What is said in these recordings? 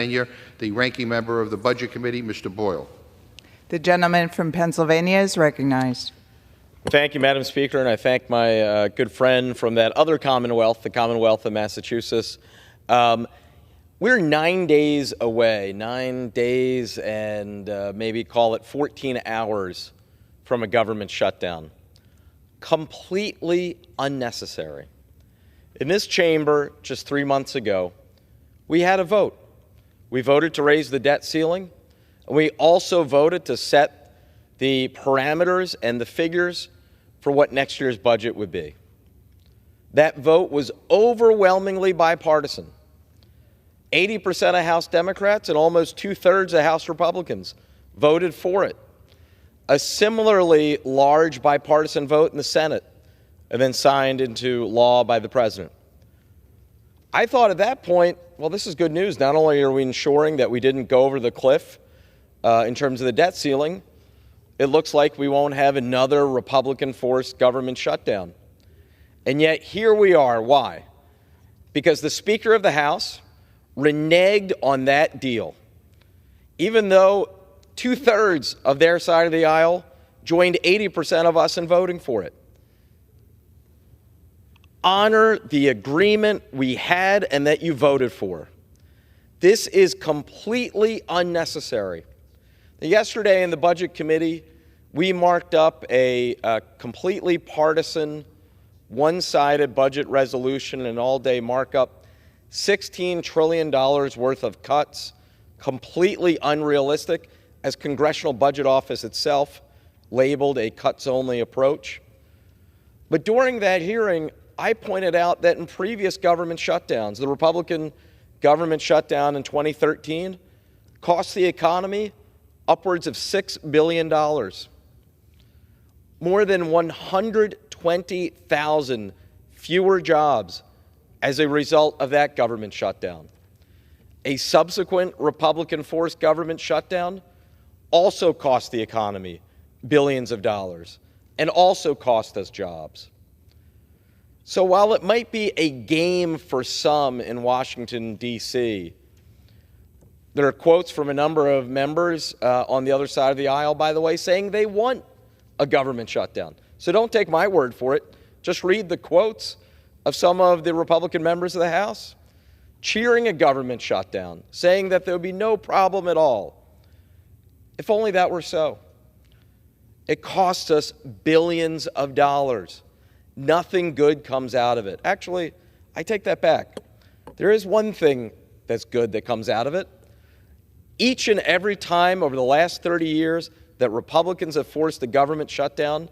Pennsylvania. The ranking member of the Budget Committee, Mr. Boyle. The gentleman from Pennsylvania is recognized. Thank you, Madam Speaker, and I thank my good friend from that other Commonwealth, the Commonwealth of Massachusetts. We're 9 days away, 9 days and maybe call it 14 hours from a government shutdown. Completely unnecessary. In this chamber, just 3 months ago, we had a vote. We voted to raise the debt ceiling, and we also voted to set the parameters and the figures for what next year's budget would be. That vote was overwhelmingly bipartisan. 80% of House Democrats and almost 2/3 of House Republicans voted for it. A similarly large bipartisan vote in the Senate, and then signed into law by the President. I thought at that point, well, this is good news. Not only are we ensuring that we didn't go over the cliff in terms of the debt ceiling, it looks like we won't have another Republican-forced government shutdown. And yet here we are. Why? Because the Speaker of the House reneged on that deal, even though 2/3 of their side of the aisle joined 80% of us in voting for it. Honor the agreement we had and that you voted for. This is completely unnecessary. Yesterday in the Budget Committee, we marked up a completely partisan, one-sided budget resolution, an all-day markup, $16 trillion worth of cuts, completely unrealistic, as Congressional Budget Office itself labeled a cuts-only approach. But during that hearing, I pointed out that in previous government shutdowns, the Republican government shutdown in 2013 cost the economy upwards of $6 billion. More than 120,000 fewer jobs as a result of that government shutdown. A subsequent Republican-forced government shutdown also cost the economy billions of dollars and also cost us jobs. So while it might be a game for some in Washington, D.C., there are quotes from a number of members on the other side of the aisle, by the way, saying they want a government shutdown. So don't take my word for it. Just read the quotes of some of the Republican members of the House cheering a government shutdown, saying that there would be no problem at all. If only that were so. It costs us billions of dollars. Nothing good comes out of it. Actually, I take that back. There is one thing that's good that comes out of it. Each and every time over the last 30 years that Republicans have forced the government shutdown,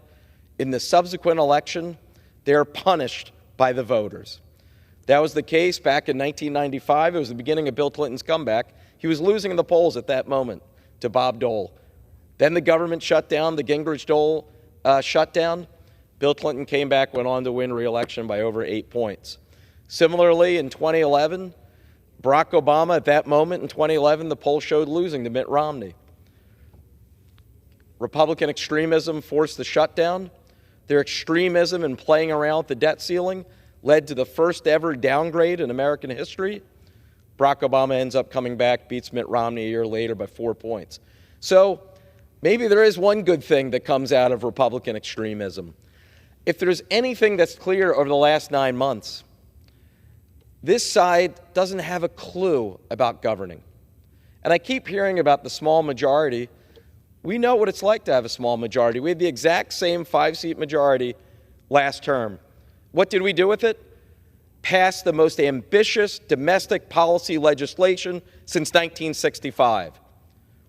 in the subsequent election, they are punished by the voters. That was the case back in 1995. It was the beginning of Bill Clinton's comeback. He was losing in the polls at that moment to Bob Dole. Then the government shutdown, the Gingrich-Dole shutdown. Bill Clinton came back, went on to win re-election by over 8 points. Similarly, in 2011, Barack Obama, at that moment in 2011, the poll showed losing to Mitt Romney. Republican extremism forced the shutdown. Their extremism in playing around with the debt ceiling led to the first ever downgrade in American history. Barack Obama ends up coming back, beats Mitt Romney a year later by 4 points. So maybe there is one good thing that comes out of Republican extremism. If there's anything that's clear over the last 9 months, this side doesn't have a clue about governing. And I keep hearing about the small majority. We know what it's like to have a small majority. We had the exact same 5-seat majority last term. What did we do with it? Passed the most ambitious domestic policy legislation since 1965.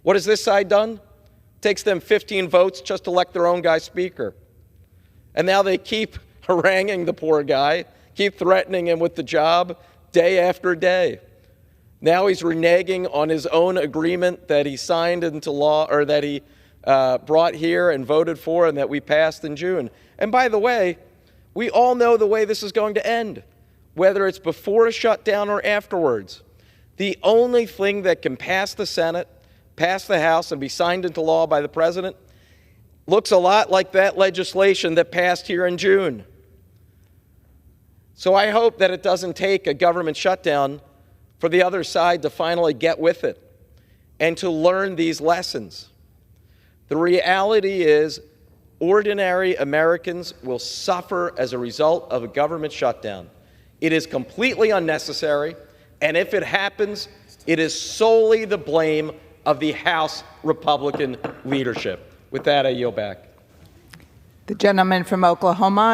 What has this side done? Takes them 15 votes just to elect their own guy speaker. And now they keep haranguing the poor guy, keep threatening him with the job day after day. Now he's reneging on his own agreement that he signed into law, or that he brought here and voted for and that we passed in June. And by the way, we all know the way this is going to end, whether it's before a shutdown or afterwards. The only thing that can pass the Senate, pass the House, and be signed into law by the President looks a lot like that legislation that passed here in June. So I hope that it doesn't take a government shutdown for the other side to finally get with it and to learn these lessons. The reality is, ordinary Americans will suffer as a result of a government shutdown. It is completely unnecessary, and if it happens, it is solely the blame of the House Republican leadership. With that, I yield back. The gentleman from Oklahoma.